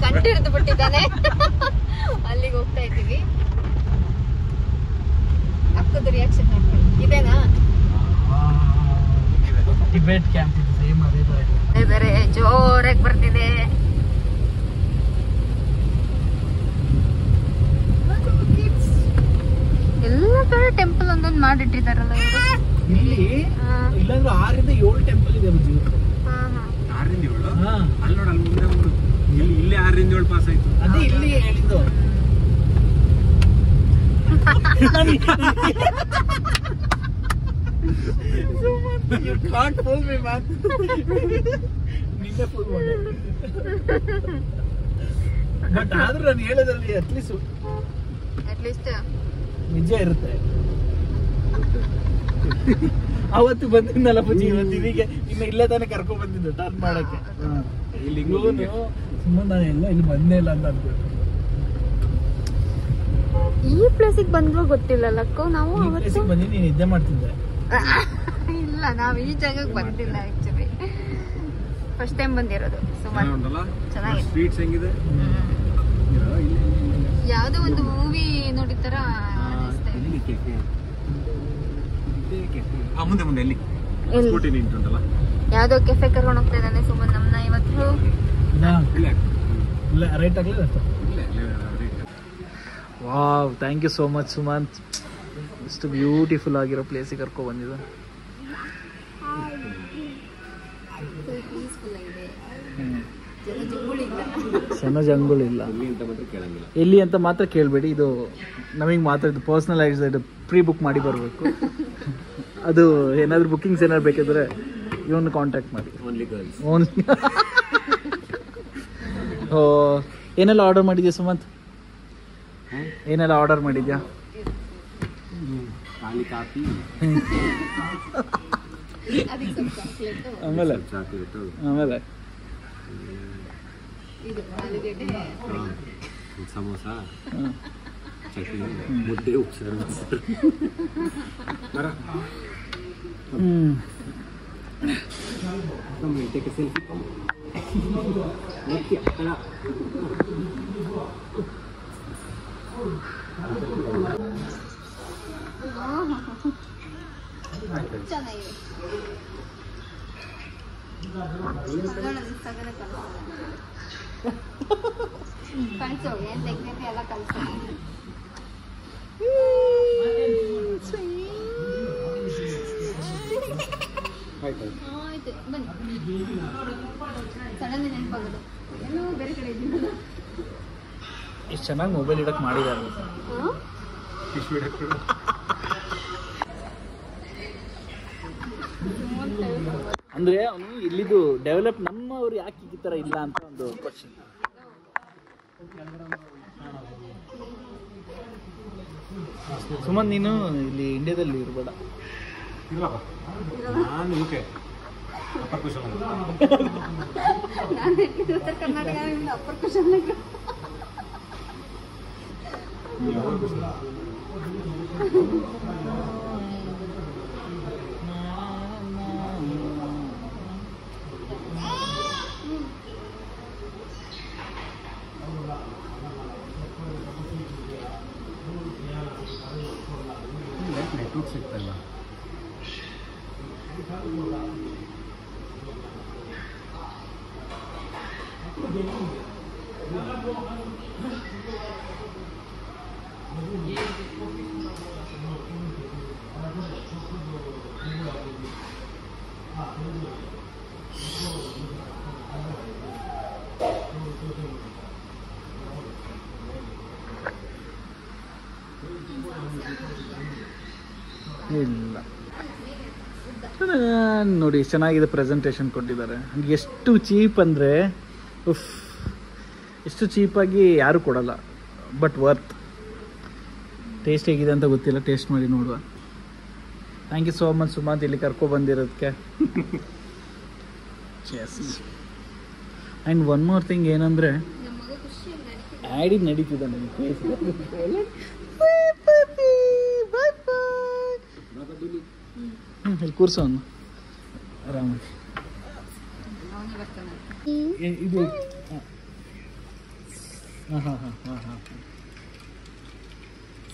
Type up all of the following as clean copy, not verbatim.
ಗಂಟೆ ಹಿಡಿದು ಬಿಟ್ಟಿದ್ದಾನೆ. ಅಲ್ಲಿಗೆ ಹೋಗ್ತಾ ಇದ್ದೀವಿ. ಅಕ್ಕದ ರಿಯಾಕ್ಷನ್ ನೋಡ್ಕೊಳ್ಳಿ. ಇದೇನಾ ಟಿಬೆಟ್ ಕ್ಯಾಂಪ್? ಸೇಮ್ ಅದೇ ಬೇರೆ ಜೋರಾಗಿ ಬರ್ತಿದೆ. ಎಲ್ಲ ಕಡೆ ಟೆಂಪಲ್ ಒಂದೊಂದು ಮಾಡಿಟ್ಟಿದಾರಲ್ಲ ಇವರು. ಇಲ್ಲಿ ಇಲ್ಲಾಂದ್ರೆ 6 ರಿಂದ 7 ಟೆಂಪಲ್ ಇದೆ ಬಜ್ಜಿ. 6 ರಿಂದ 7? ಅಲ್ಲಿ ನೋಡಿ, ಅಲ್ಲಿ ಮುಂದೆ ಒಂದು ಇಲ್ಲಿ 6 ರಿಂದ 7 ಪಾಸ್ ಆಯ್ತು. ಅದೇ ಇಲ್ಲಿ ಹೇಳಿದ್ದು. You can't fool me, man. ನಿನ್ನೆ ಫುಲ್ ಮಾಡಿ. ಬಟ್ ಆದ್ರೂ ನಾನು ಹೇಳೋದ್ರಲ್ಲಿ ಅಟ್ಲೀಸ್ಟ್ ನಿಜ ಇರುತ್ತೆ. ಅವತ್ತು ಬಂದಿದ್ದಲ್ಲ ಪೂಜಿ, ಇವತ್ತು ಇದೀಗ ಇನ್ನು ಇಲ್ಲೇ ತಾನೇ ಕರ್ಕೊಂಡ್ ಬಂದಿದ್ದು ಟರ್ನ್ ಮಾಡಕ್ಕೆ. ಇಲ್ಲಿ ಸುಮ್ಮನೆ ನಾನು ಎಲ್ಲ ಇಲ್ಲಿ ಬಂದೇ ಇಲ್ಲ ಅಂತ ಅನ್ಕೊಂಡು. ಈ ಪ್ಲೇಸಿಗೆ ಬಂದ್ರೂ ಗೊತ್ತಿಲ್ಲಲ್ಲಕ್ಕೋ ನಾವು. ಬಂದು ನೀನು ನಿದ್ದೆ ಮಾಡ್ತಿದ್ದೆ. ಇಲ್ಲ, ನಾವು ಈ ಜಾಗಕ್ಕೆ ಬಂದಿಲ್ಲ ಆಕ್ಚುಲಿ. ಫಸ್ಟ್ ಟೈಮ್ ಬಂದಿರೋದು. ಚೆನ್ನಾಗಿದೆ. ಸ್ವೀಟ್ಸ್ ಹೆಂಗಿದೆ? ಯಾವ್ದೋ ಒಂದು ಮೂವಿ ನೋಡಿತರ ಮುಂದೆ ಮುಂದೆ ಎಲ್ಲಿ ಸ್ಕೂಟಿ ನಿಂತುಂಟಲ್ಲ, ಯಾವ್ದೋ ಕೆಫೆ ಕರ್ಕೊಂಡು ಹೋಗ್ತಾ ಇದ್ದಾನೆ ಸುಮನ್ ನಮ್ನ ಇವತ್ತು. ಇಲ್ಲ ರೈಟ್ ಆಗಲಿಲ್ಲ. Wow, thank you so much Sumanth. ಇಷ್ಟು ಬ್ಯೂಟಿಫುಲ್ ಆಗಿರೋ ಪ್ಲೇಸಿಗೆ ಕರ್ಕೊ ಬಂದಿದ್ದ. ಸಣ್ಣ ಜಂಗುಳಿಲ್ಲ. ಎಲ್ಲಿ ಅಂತ ಮಾತ್ರ ಕೇಳಬೇಡಿ. ಇದು ನಮಗೆ ಮಾತ್ರ ಇದು ಪರ್ಸ್ನಲೈಸ್, ಇದು ಪ್ರೀ ಬುಕ್ ಮಾಡಿ ಬರಬೇಕು. ಅದು ಏನಾದರೂ ಬುಕ್ಕಿಂಗ್ಸ್ ಏನಾದ್ರು ಬೇಕಿದ್ರೆ ಇವನ್ನ ಕಾಂಟ್ಯಾಕ್ಟ್ ಮಾಡಿ. ಓನ್ಲಿ ಏನೆಲ್ಲ ಆರ್ಡರ್ ಮಾಡಿದ್ಯಾ ಸುಮಂತ್? ಏನೆಲ್ಲ ಆರ್ಡರ್ ಮಾಡಿದ್ಯಾ? ಆಮೇಲೆ ಆಮೇಲೆ ಸಮೋಸ, ಚಟ್ನಿ, ಮುದ್ದೆ, ಉಪ್ಸಾರು. ಚೆನ್ನಾಗಿದೆ. ಕಳ್ಸೋ, ಏನ್ ತೆಗ್ದೈತಿ ಎಲ್ಲ ಕಳ್ಸೋ. ಆಯ್ತು ಬನ್ನಿ. ಸಡನ್ಲಿ ನೆನಪಾಗೋದು ಎಲ್ಲೋ ಬೇರೆ ಕಡೆ ಇದ್ದೀನಿ. ಎಷ್ಟು ಚೆನ್ನಾಗಿ ಮೊಬೈಲ್ ಇಡಕ್ಕೆ ಮಾಡಿದ್ದಾರೆ. ಅಂದ್ರೆ ಅವನು ಇಲ್ಲಿದು ಡೆವಲಪ್ ನಮ್ಮವ್ರು ಯಾಕೆ ಈ ಥರ ಇಲ್ಲ ಅಂತ ಒಂದು ಕ್ವಶನ್. ಸುಮನ್, ನೀನು ಇಲ್ಲಿ ಇಂಡಿಯಾದಲ್ಲಿ ಇರಬೇಡ. ನಾನು ಯುಕೆ ಅಪ್ಪರ್ ಕುಶಲ. ಉತ್ತರ ಕರ್ನಾಟಕ ಅಪ್ಪರ್ ಕುಶಲ. ನೆಟ್ವರ್ಕ್ ಸಿಗ್ತಾ ಇಲ್ಲ. ಇಲ್ಲ ನೋಡಿ, ಚೆನ್ನಾಗಿದೆ ಪ್ರೆಸೆಂಟೇಷನ್ ಕೊಟ್ಟಿದ್ದಾರೆ. ಎಷ್ಟು ಚೀಪ್ ಅಂದರೆ ಎಷ್ಟು ಚೀಪಾಗಿ ಯಾರು ಕೊಡಲ್ಲ, ಬಟ್ ವರ್ತ್. ಟೇಸ್ಟ್ ಹೇಗಿದೆ ಅಂತ ಗೊತ್ತಿಲ್ಲ, ಟೇಸ್ಟ್ ಮಾಡಿ ನೋಡುವ. Thank you so much Sumanth, ಇಲ್ಲಿ ಕರ್ಕೊಬಂದಿರೋದಕ್ಕೆ. ಆ್ಯಂಡ್ ಒನ್ ಮೋರ್ ಥಿಂಗ್ ಏನಂದರೆ, ಆ್ಯಡಿಗೆ ನಡೀತಿದ್ದ ನನಗೆ. ಇಲ್ಲಿ ಕೂರ್ಸೋ ಅನ್ನು ಆರಾಮಾಗಿ. ಇದು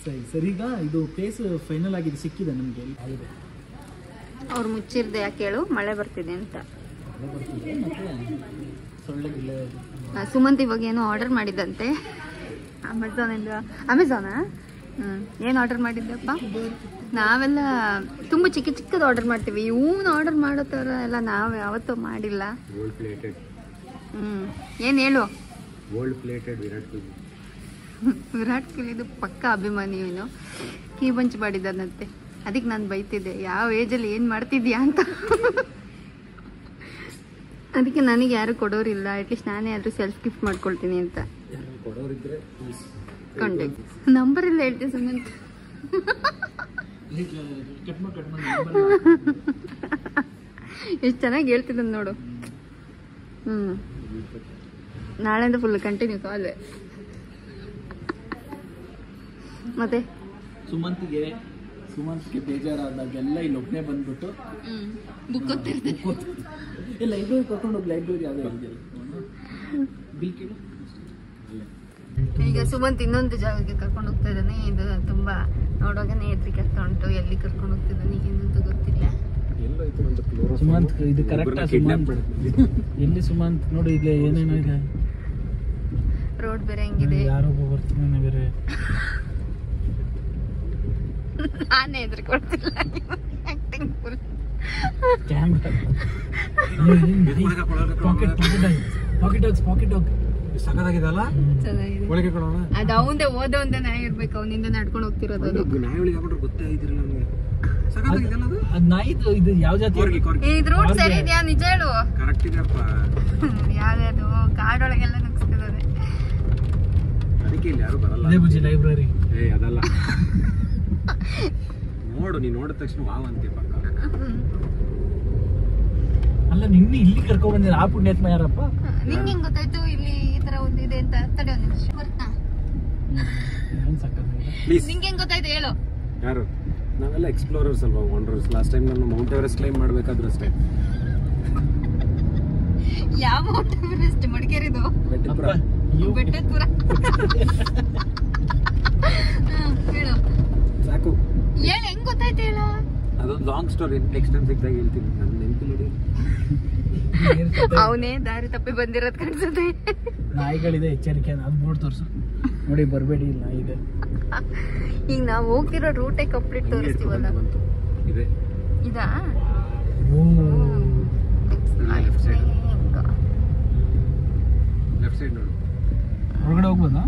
ಸರಿ ಸರಿ. ಈಗ ಇದು ಪ್ಲೇಸ್ ಫೈನಲ್ ಆಗಿದೆ, ಸಿಕ್ಕಿದೆ ನಮಗೆ. ಅವ್ರು ಮುಚ್ಚಿರ್ದೆ ಯಾಕೆ ಹೇಳು, ಮಳೆ ಬರ್ತಿದೆ ಅಂತ. ಸುಮಂತ್ ಇವಾಗ ಏನೋ ಆರ್ಡರ್ ಮಾಡಿದ್ದಂತೆ ಅಮೆಝಾನಾ. ಏನು ಆರ್ಡರ್ ಮಾಡಿದ್ದಪ್ಪ? ನಾವೆಲ್ಲ ತುಂಬ ಚಿಕ್ಕದು ಆರ್ಡರ್ ಮಾಡ್ತೀವಿ, ಇವನು ಆರ್ಡರ್ ಮಾಡೋ ಥರ ಎಲ್ಲ ನಾವು ಯಾವತ್ತೂ ಮಾಡಿಲ್ಲ. ಏನು ಹೇಳು? ವಿರಾಟ್ ಕೊಹ್ಲಿದು ಪಕ್ಕ ಅಭಿಮಾನಿ ಇವನು. ಕೀ ಬಂಚ್ ಮಾಡಿದ್ದಾನಂತೆ, ಅದಕ್ಕೆ ನಾನು ಬೈತಿದ್ದೆ ಯಾವ ಏಜಲ್ಲಿ ಏನು ಮಾಡ್ತಿದ್ಯಾ ಅಂತ. ಅದಕ್ಕೆ ನನಗೆ ಯಾರು ಕೊಡೋರಿಲ್ಲ, ಅಟ್ಲೀಸ್ಟ್ ನಾನೇ ಆದರೂ ಸೆಲ್ಫ್ ಗಿಫ್ಟ್ ಮಾಡ್ಕೊಳ್ತೀನಿ ಅಂತ ಕೊಂಡೆ. ನಂಬರ್ ಇಲ್ಲ ಹೇಳ್ತೀನಿ ಸುಮಂತ್. ಎಷ್ಟು ಚೆನ್ನಾಗಿ ಹೇಳ್ತಿದ್ದ ನೋಡು. ನಾಳೆಯಿಂದ ಫುಲ್ ಕಂಟಿನ್ಯೂ ಕಾಲೇ. ಮತ್ತೆ ಸುಮಂತ್ಗೆ ಬೇಜಾರಾದಾಗೆಲ್ಲ ಇಲ್ಲಿ ಒಬ್ಬನೇ ಬಂದ್ಬಿಟ್ಟು ಬುಕ್ ಓದ್ತಿರ್ತೀನಿ. ಲೈಬ್ರರಿ ಕರ್ಕೊಂಡು ಹೋಗಿ, ಲೈಬ್ರರಿ ಯಾವುದೇ ಬಿಲ್ ಕೇಳು. ಈಗ ಸುಮಂತ್ ಇನ್ನೊಂದು ಜಾಗಕ್ಕೆ ಕರ್ಕೊಂಡು ಹೋಗ್ತಾ ಇದ್ದಾನೆ. ಇದು ತುಂಬಾ ನೋಡುವಾಗನೇ ಹೆದರಿಕೆ ಆಗ್ತಾ ಉಂಟು. ಎಲ್ಲಿ ಕರ್ಕೊಂಡು ಹೋಗ್ತಿದ್ದಾನೆ ಏನಂತ ಗೊತ್ತಿಲ್ಲ. ಸುಮಂತ್ ಇದು ಕರೆಕ್ಟ್? ಸುಮಂತ್ ಎಲ್ಲಿ? ಸುಮಂತ್ ನೋಡಿ ಈಗ ಏನೇನೋ ಇದೆ. ರೋಡ್ ಬೇರೆ ಹೆಂಗಿದೆ, ಯಾರೋ ಬರ್ತೀನಿ ಬೇರೆ. ನಾನೇ ಹೆದರ್ಕೊಳ್ತಿಲ್ಲ, ಆಕ್ಟಿಂಗ್ ಫುಲ್. ಪಾಕೆಟ್ ಡಾಗ್ ಸಖತ್ತಾಗಿದೆಲ್ಲ, ಚೆನ್ನಾಗಿದೆ. ಒಳಗೆ ಕೊಡೋಣ. ಅದು ಅವಂದೇ ಓದೋ ಅಂತ ನಾಯಿ ಇರ್ಬೇಕು, ಅವನಿಂದ ನಡ್ಕೊಂಡು ಹೋಗ್ತಿರೋದು. ಅದು ನಾಯಿ ಒಳಗೆ ಹಾಕೊಂಡ್ರೆ ಗೊತ್ತೇ ಆಗಿದ್ದಿಲ್ಲ ನಮಗೆ. ಸಖತ್ತಾಗಿದೆಲ್ಲ ಅದು. ನಾಯಿದು ಇದು ಯಾವ ಜಾತಿ? ಇದು ರೂಟ್ ಸರಿ ಇದೆಯಾ? ನಿಜ ಹೇಳು. ಕರೆಕ್ಟ್ ಇದೆಯಪ್ಪ. ಯಾವ್ದು ಕಾಡೊಳಗೆಲ್ಲ ನುಗ್ಸ್ತಿದ್ದಾರೆ. ಅದಕ್ಕೆ ಇಲ್ಲಿ ಯಾರು ಬರಲ್ಲ. ಅದೇ ಬುಜ್ಜಿ ಲೈಬ್ರರಿ. ಅದಲ್ಲ, ನೋಡು, ನೀನ್ ನೋಡಿದ ತಕ್ಷಣ ವಾವ್ ಅಂತೀವಿ ಪಕ್ಕ. ಅಲ್ಲ ನಿನ್ನೆ ಇಲ್ಲಿ ಕರ್ಕೊಂಡ್ ಬಂದಿರ ಆ ಪುಣ್ಯಾತ್ಮ ಯಾರಪ್ಪ? ನಿಂಗೆ ಹೆಂಗ್ ಗೊತ್ತಾಯ್ತು ಇಲ್ಲಿ ಈ ತರ ಒಂದು ಇದೆ ಅಂತ? ತಡೆ ಒಂದು ನಿಮಿಷ ಬರ್ತಾ. ನಿಂಗೆ ಹೆಂಗ್ ಗೊತ್ತಾಯ್ತು ಹೇಳು? ಯಾರು? ನಾವೆಲ್ಲ ಎಕ್ಸ್ಪ್ಲೋರರ್ಸ್ ಅಲ್ವಾ, ವಂಡರ್ಸ್. ಲಾಸ್ಟ್ ಟೈಮ್ ನಾನು ಮೌಂಟ್ ಎವರೆಸ್ಟ್ ಕ್ಲೈಮ್ ಮಾಡ್ಬೇಕಾದ್ರೂ ಅಷ್ಟೇ. ಯಾವ ಮೌಂಟ್ ಎವರೆಸ್ಟ್? ಮಡಿಕೇರಿದು ಬೆಟ್ಟಪುರ. ಬೆಟ್ಟಪುರ. ಹೇಳು ಸಾಕು. ಹೇಳು, ಹೆಂಗ್ ಗೊತ್ತಾಯ್ತು ಹೇಳು? ಅದೊಂದು ಲಾಂಗ್ ಸ್ಟೋರಿ, ನೆಕ್ಸ್ಟ್ ಟೈಮ್ ಸಿಕ್ಕಿದಾಗ ಹೇಳ್ತೀನಿ. ನನ್ನ ನೆನಪಿಲ್ಲ. ಅವನೇ ದಾರಿ ತಪ್ಪಿ ಬಂದಿರೋದ್ ಕಾಣಿಸುತ್ತೆ. ನಾಯಿಗಳಿದೆ, ಎಚ್ಚರಿಕೆ. ಅದು ಬೋರ್ಡ್ ತೋರ್ಸು ನೋಡಿ, ಬರಬೇಡಿ. ಇಲ್ಲ ಇದೆ. ಈಗ ನಾವು ಹೋಗ್ತಿರೋ ರೂಟೇ ಕಂಪ್ಲೀಟ್ ತೋರಿಸ್ತೀವಲ್ಲ. ಇದೆ ಇದಾ? ಲೆಫ್ಟ್ ಸೈಡ್ ನೋಡು. ಹೊರಗಡೆ ಹೋಗ್ಬೋದಾ?